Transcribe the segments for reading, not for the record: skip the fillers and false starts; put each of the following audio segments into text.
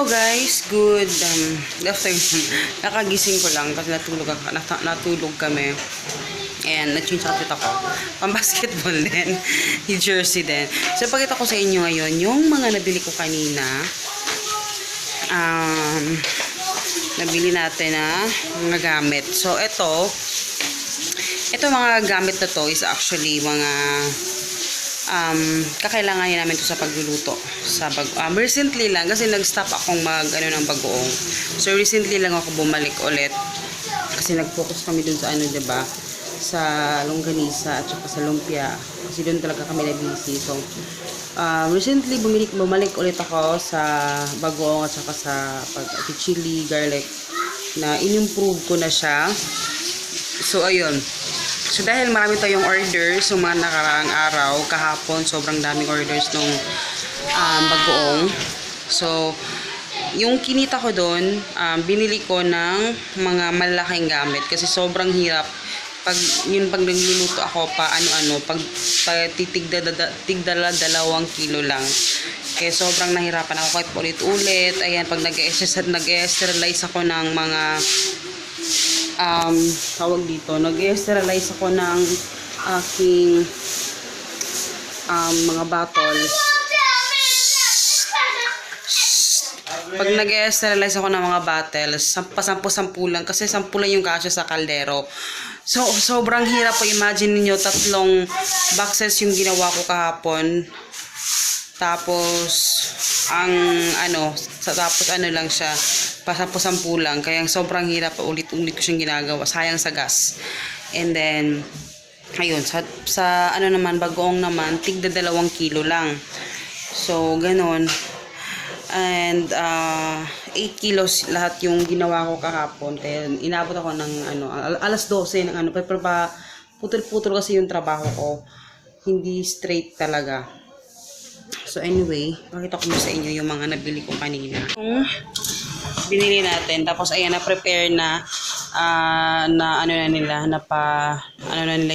Hello guys, good afternoon. Nakagising ko lang kasi natulog kami. And na-change outfit ako. Pang-basketball din. Yung jersey din. So, pakita ko sa inyo ngayon yung mga nabili ko kanina. Nabili natin na mga gamit. So, ito mga gamit na to is actually mga kakailangan namin to sa pagluluto sa recently lang kasi nag-stop akong ng bagoong. So recently lang ako bumalik ulit kasi nag-focus kami dun sa diba, sa longganisa at saka sa lumpia kasi dun talaga kami na-busy. So recently bumalik ulit ako sa bagoong at saka sa chili garlic na in-improve ko na siya. So ayun. So, dahil marami tayong orders sa mga nakaraang araw, kahapon, sobrang daming orders nung bagoong. So, yung kinita ko doon, binili ko ng mga malaking gamit kasi sobrang hirap. Pag nagluluto ako pag tigdala 2 kilo lang. Kaya sobrang nahirapan ako kahit ulit-ulit. Ayan, pag nag-sterilize ako ng mga tawag dito, nag-sterilize ako ng aking mga bottles. Pag nag-sterilize ako ng mga bottles, 10 lang kasi 10 lang yung kasya sa kaldero. So, sobrang hirap po. Imagine niyo 3 boxes yung ginawa ko kahapon. Tapos lang siya, 10 lang. Kaya sobrang hirap, ulit-ulit ko siyang ginagawa. Sayang sa gas. And then, ayun, sa naman, bagoong naman, tigda 2 kilo lang. So, ganon. And, 8 kilos lahat yung ginawa ko kahapon. Kaya, inabot ako ng, alas 12 ng pero putol-putol kasi yung trabaho ko. Hindi straight talaga. So anyway, pakita ko sa inyo yung mga nabili ko kanina. Binili natin. Tapos ayan, na-prepare na nila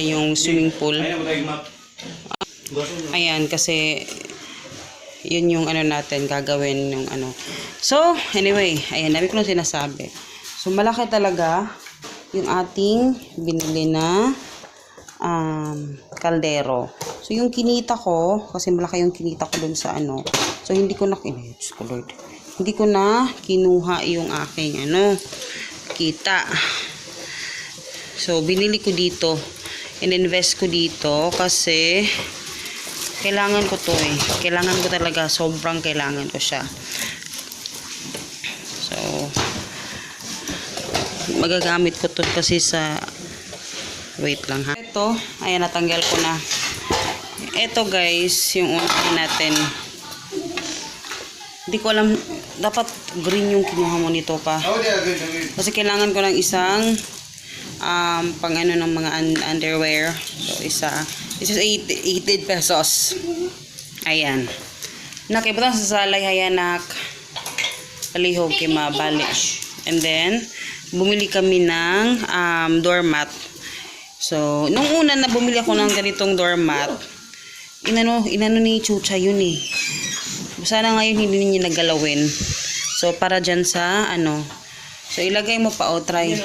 yung swimming pool. Ayan, kasi yun yung natin gagawin yung So, anyway, ayan, dami ko nang sinasabi. So, malaki talaga yung ating binili na kaldero. So, yung kinita ko, kasi malaki yung kinita ko dun sa So, hindi ko na kinuha yung aking kita. So, binili ko dito. In-invest ko dito kasi kailangan ko to Kailangan ko talaga. Sobrang kailangan ko siya. So, magagamit ko to kasi sa wait lang ha. Ito, ayan, natanggal ko na. Ito guys, yung unahin natin. Hindi ko alam, dapat green yung kinuha mo nito pa. Kasi kailangan ko ng isang ng mga underwear. So, this is 80 pesos. Ayan. Nakibutang sa salay, hayanak. Palihog, kimabali. And then, bumili kami ng doormat. So, nung una na bumili ako ng ganitong doormat, inano ni Chucha yun Sana ngayon hindi niya nagalawin. So, para dyan sa So, ilagay mo pa try.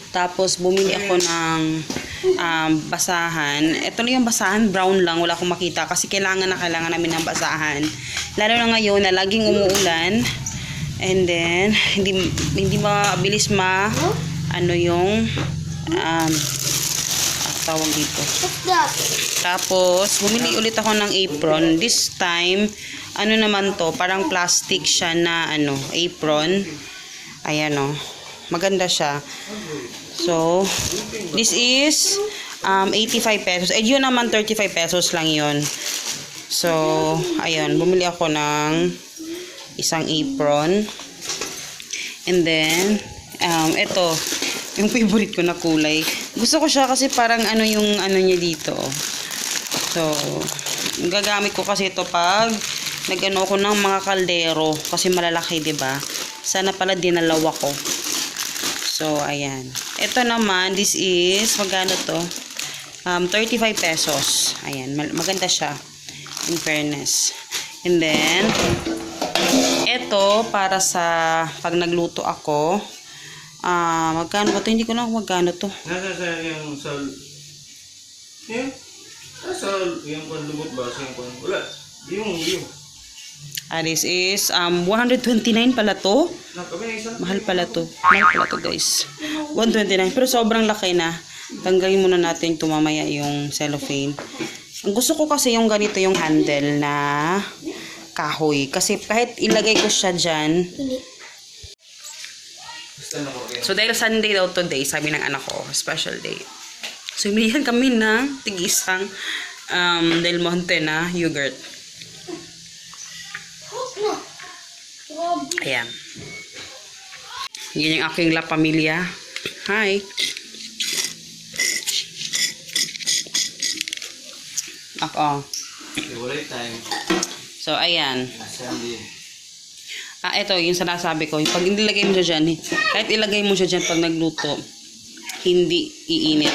Tapos, bumili ako ng basahan. Ito na yung basahan, brown lang. Wala akong makita kasi kailangan namin ng basahan. Lalo na ngayon na laging umuulan. And then, hindi mabilis yung tawag dito. Tapos, bumili ulit ako ng apron. This time, naman to, parang plastic siya na apron. Ayan maganda siya. So, this is 85 pesos. Eh, yun naman 35 pesos lang yun. So, ayun, bumili ako ng isang apron. And then, ito, yung favorite ko na kulay. Gusto ko siya kasi parang yung niya dito. So, gagamit ko kasi ito pag ako ng mga kaldero kasi malalaki, 'di ba? Sana pala dinalawa ko. So, ayan. Ito naman, this is magkano to? 35 pesos. Ayan, maganda siya in fairness. And then, ito, para sa pag nagluto ako, magkano ba ito? Hindi ko na magkano to. Nasa sa yung sal... Yan? Nasa yung panlumot ba? Sa yung pan... Wala. Yung. This is 129 pala to. Mahal pala to. Mahal pala to, guys. 129. Pero sobrang laki na. Tanggalin muna natin ito mamaya yung cellophane. Ang gusto ko kasi yung ganito yung handle na kahoy. Kasi kahit ilagay ko siya dyan. So dahil Sunday daw today, sabi ng anak ko, special day. So binihan kami ng tig-isang Del Monte na yogurt. Ayan. Yan yung aking La Pamilya. Hi. Ako. Wala time. So, ayan. Sunday. Ito, yung sinasabi ko. Pag nilagay mo siya dyan, kahit ilagay mo siya dyan pag nagluto, hindi iinit.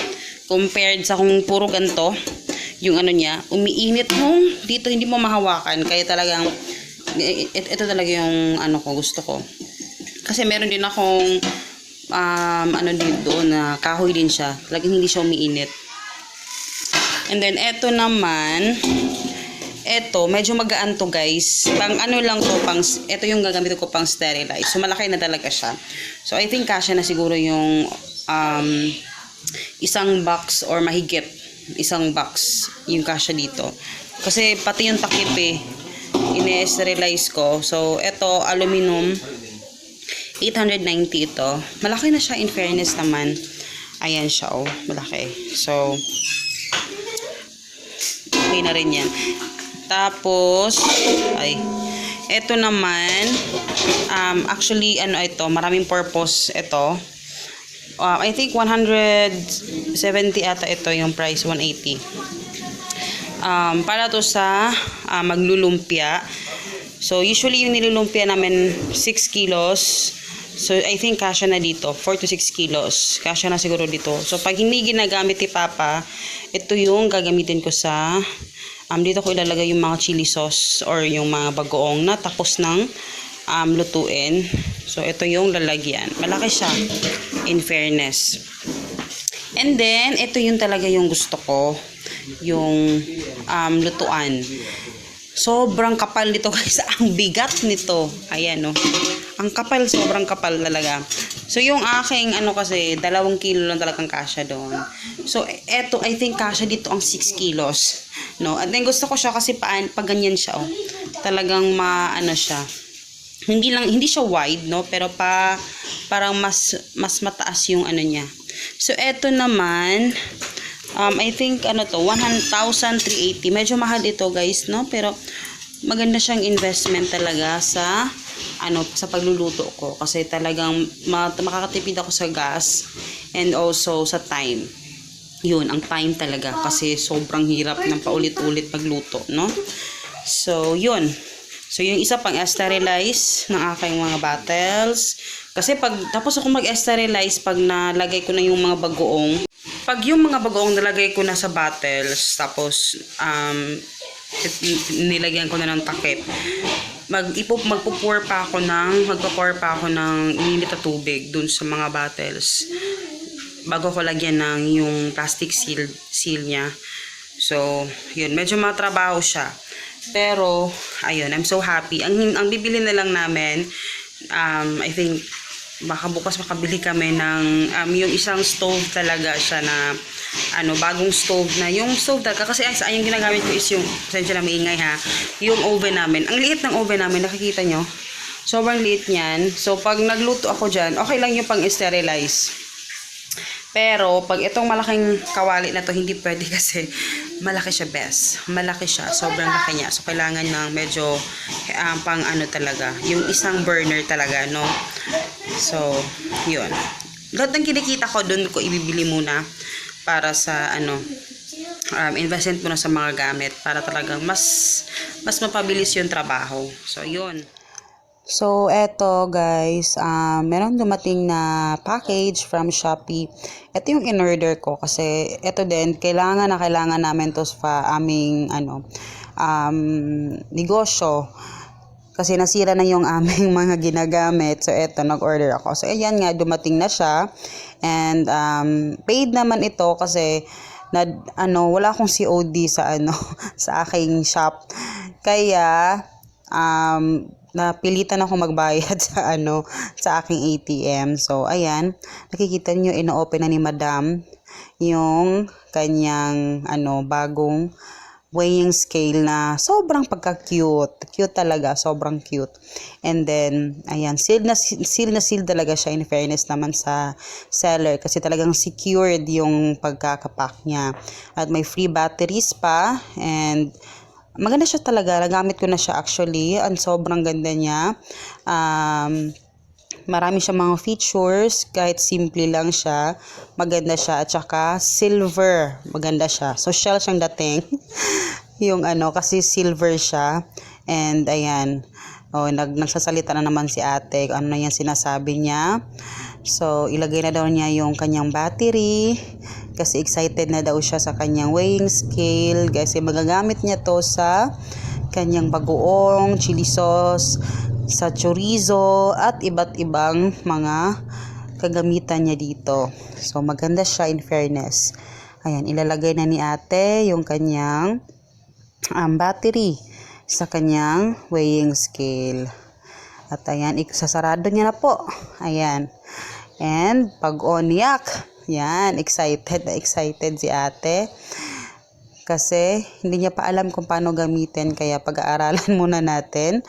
Compared sa kung puro ganito, yung ano niya, umiinit mo, dito hindi mo mahawakan. Kaya talagang, ito talaga yung ano ko, gusto ko. Kasi meron din akong, ano din doon na kahoy din siya. Talagang hindi siya umiinit. And then, ito naman, ito, medyo magaan to guys. Pang ano lang to, ito yung gagamit ko pang sterilize. So, malaki na talaga siya. So, I think kasya na siguro yung isang box or mahigit isang box yung kasya dito. Kasi pati yung takip ine-sterilize ko. So, ito, aluminum. 890 ito. Malaki na siya in fairness naman. Ayan siya, oh. Malaki. So, okay na rin yan. Tapos, ito naman, actually, ano ito, maraming purpose ito. I think 170 ata ito yung price, 180. Para to sa maglulumpia. So, usually yung nilulumpia namin 6 kilos. So, I think kasya na dito, 4 to 6 kilos. Kasya na siguro dito. So, pag hindi ginagamit ni Papa, ito yung gagamitin ko sa, dito ko ilalagay yung mga chili sauce or yung mga bagoong na tapos ng lutuin. So, ito yung lalagyan. Malaki siya, in fairness. And then, ito yung talaga yung gusto ko, yung lutuan. Sobrang kapal nito guys. Ang bigat nito. Ayan, no. Ang kapal, sobrang kapal talaga. So, yung aking, kasi, 2 kilo lang talagang kasya doon. So, eto, I think kasya dito ang 6 kilos. No? At then, gusto ko siya kasi pag ganyan siya, oh. Talagang siya. Hindi siya wide, no? Pero parang mas mataas yung niya. So, eto naman, I think, 1,380. Medyo mahal ito, guys, no? Pero, maganda siyang investment talaga sa pagluluto ko. Kasi talagang makakatipid ako sa gas and also sa time. Yun, ang time talaga. Kasi sobrang hirap ng paulit-ulit magluto, no? So, yun. So, yung isa pang sterilize ng aking mga bottles. Kasi tapos ako mag-sterilize pag nalagay ko na yung mga bagoong. Pag yung mga bagoong nalagay ko na sa bottles, tapos nilagyan ko na ng takip, magpo-pour pa ako ng init na tubig dun sa mga bottles bago ko lagyan ng yung plastic seal niya. So, yun, medyo matrabaho siya. Pero, ayun, I'm so happy. Ang bibili na lang namin, I think, baka bukas makabili kami ng, yung isang stove talaga siya na, bagong stove na. Yung stove talaga, kasi yung ginagamit ko is yung, sensya na maingay ha, yung oven namin. Ang liit ng oven namin, nakikita nyo? Sobrang liit niyan. So, pag nagluto ako dyan, okay lang yung pang-sterilize. Pero, pag itong malaking kawali na to, hindi pwede kasi malaki siya, best. Malaki siya. Sobrang laki niya. So, kailangan ng medyo pang talaga. Yung isang burner talaga, no? So, yun. Lahat ng kinikita ko, dun ko ibibili muna para sa, investment muna sa mga gamit para talagang mas mapabilis yung trabaho. So, yun. So, eto guys, meron dumating na package from Shopee. Ito yung in-order ko kasi ito din, kailangan na kailangan namin to sa aming negosyo. Kasi nasira na yung aming mga ginagamit. So, eto, nag-order ako. So, ayan nga, dumating na siya. And, paid naman ito kasi wala akong COD sa sa aking shop. Kaya, napilitan ako magbayad sa aking ATM. So, ayan, nakikita niyo ino-open na ni Madam yung kanyang bagong weighing scale na sobrang pagka-cute. Cute talaga, sobrang cute. And then, ayan, seal talaga siya in fairness naman sa seller kasi talagang secured yung pagkakapack niya. At may free batteries pa and maganda siya talaga. Nagamit ko na siya actually. Ang sobrang ganda niya. Marami siya mga features, kahit simple lang siya, maganda siya, at saka silver, maganda siya. Social siyang dating, yung kasi silver siya, and ayan, nagsasalita na naman si ate, kung ano na yan sinasabi niya. So, ilagay na daw niya yung kanyang battery, kasi excited na daw siya sa kanyang weighing scale, kasi magagamit niya to sa kanyang bagoong, chili sauce, sa chorizo at iba't ibang mga kagamitan niya dito. So maganda siya in fairness. Ayan, ilalagay na ni ate yung kanyang battery sa kanyang weighing scale. At ayan, sasarado niya na po. Ayan. And pag-on yak. Yan, excited na excited si ate. Kasi hindi niya pa alam kung paano gamitin, kaya pag-aaralan muna natin.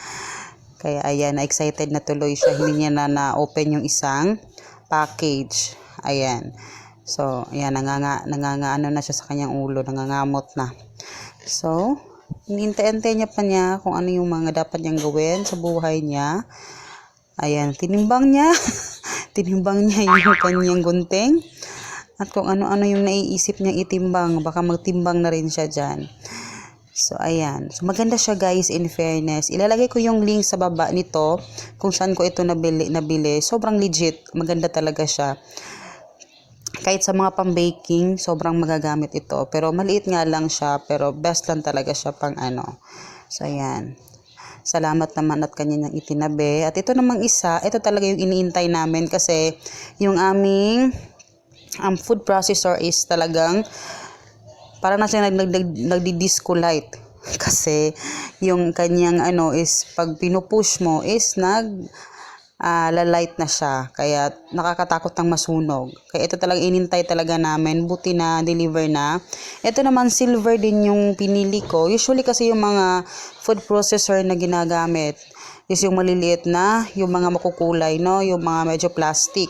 Kaya ayan, excited na tuloy siya. Hindi niya na-open yung isang package. Ayan. So, ayan, ano na siya sa kanyang ulo. Nangangamot na. So, hinihintay-hintay niya kung ano yung mga dapat niyang gawin sa buhay niya. Ayan, tinimbang niya. Tinimbang niya yung kanyang gunting. At kung ano-ano yung naiisip niyang itimbang, baka magtimbang na rin siya dyan. So, ayan. So, maganda siya guys, in fairness. Ilalagay ko yung link sa baba nito kung saan ko ito nabili. Sobrang legit. Maganda talaga siya. Kahit sa mga pang-baking, sobrang magagamit ito. Pero maliit nga lang siya, pero best lang talaga siya pang So, ayan. Salamat naman at kanya niyang itinabi. At ito namang isa, ito talaga yung iniintay namin kasi yung aming food processor is talagang para na siya nagdi-disco light kasi yung kanyang is pag pinupush mo is lalight na siya, kaya nakakatakot ng masunog. Kaya ito talaga inintay talaga namin, buti na deliver na. Ito naman silver din yung pinili ko. Usually kasi yung mga food processor na ginagamit is yung maliliit na, yung mga makukulay, no, yung mga medyo plastic.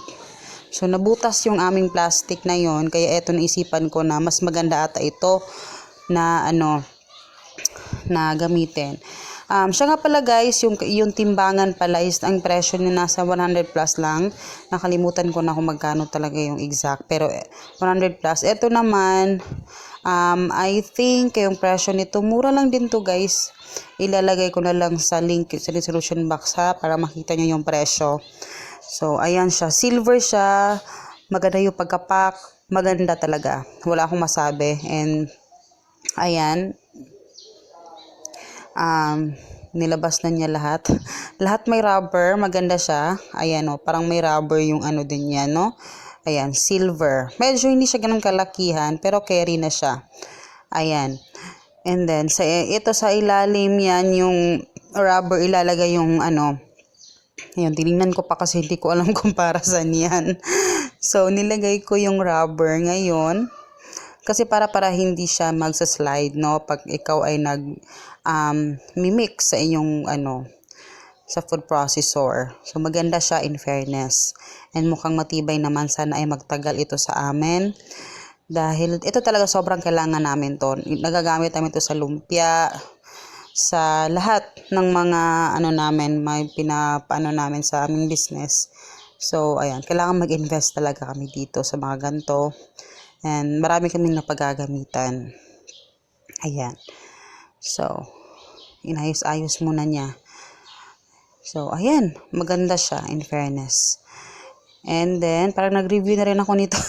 So, nabutas yung aming plastic na yon, kaya eto naisipan ko na mas maganda ata ito na na gamitin. Siya nga pala guys, yung timbangan pala is ang presyo niya nasa 100 plus lang. Nakalimutan ko na kung magkano talaga yung exact, pero 100 plus. Ito naman, I think yung presyo nito, mura lang din to guys. Ilalagay ko na lang sa link sa description box para makita nyo yung presyo. So, ayan siya. Silver siya. Maganda yung pagkapak. Maganda talaga. Wala akong masabi. And, ayan. Nilabas na niya lahat. Lahat may rubber. Maganda siya. Ayan, parang may rubber yung din niya, no? Ayan, silver. Medyo hindi siya ganun kalakihan, pero carry na siya. Ayan. And then, ito sa ilalim yan, yung rubber, ilalagay yung Ayan, tinignan ko pa kasi hindi ko alam kung para saan yan. So, nilagay ko yung rubber ngayon. Kasi para hindi siya magsa-slide, no? Pag ikaw ay mimix sa inyong, sa food processor. So, maganda siya in fairness. And mukhang matibay naman. Sana ay magtagal ito sa amin. Dahil ito talaga sobrang kailangan namin to. Nagagamit namin to sa lumpia, sa lahat ng mga namin, may pinapaano namin sa aming business. So, ayan, kailangan mag-invest talaga kami dito sa mga ganito. And marami kaming napagagamitan. Ayan. So, inayos-ayos muna niya. So, ayan. Maganda siya, in fairness. And then, parang nag-review na rin ako nito.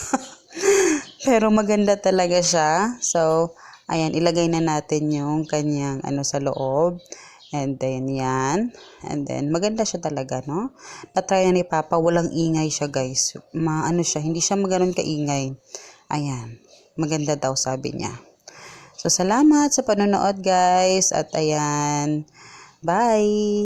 Pero maganda talaga siya. So, ayan, ilagay na natin yung kanyang sa loob. And then, yan. And then, maganda siya talaga, no? Natry na ni Papa, walang ingay siya, guys. Siya, hindi siya maganon kaingay. Ayan. Maganda daw, sabi niya. So, salamat sa panonood, guys. At ayan. Bye!